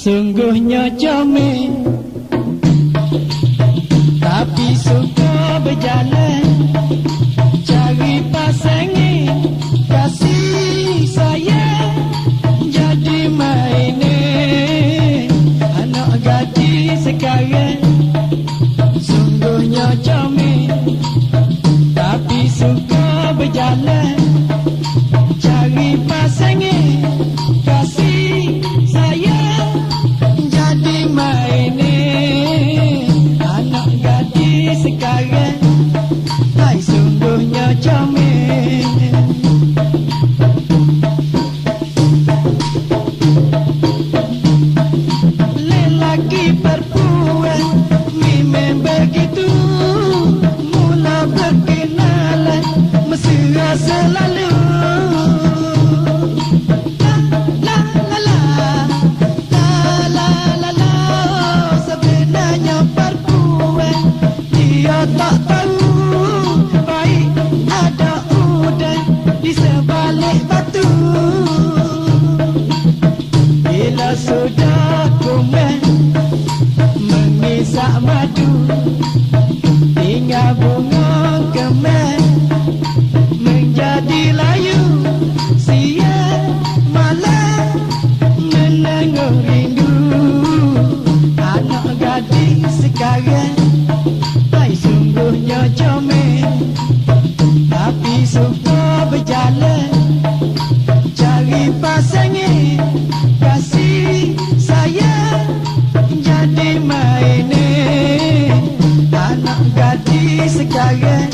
Sungguhnya comel, tapi suka berjalan cari pasangan kasih sayang. Jadi mainin anak gadis sekarang. Sungguhnya comel, tapi suka berjalan cari pasangan kasih sayang. Jadi mainin anak gadis sekarang. Hai, sungguhnya comel. Lelaki perempuan memang begitu, mula berkenalan mesra selalu. Tak tahu baik ada udang di sebalik batu. Bila sudah kuman mengisap madu, tinggal bunga keman menjadi layu. Siang malam menengok rindu anak gadis sekarang. Sungguhnya comel, tapi suka berjalan cari pasangan kasih sayang. Jadi mainin anak gadis sekarang.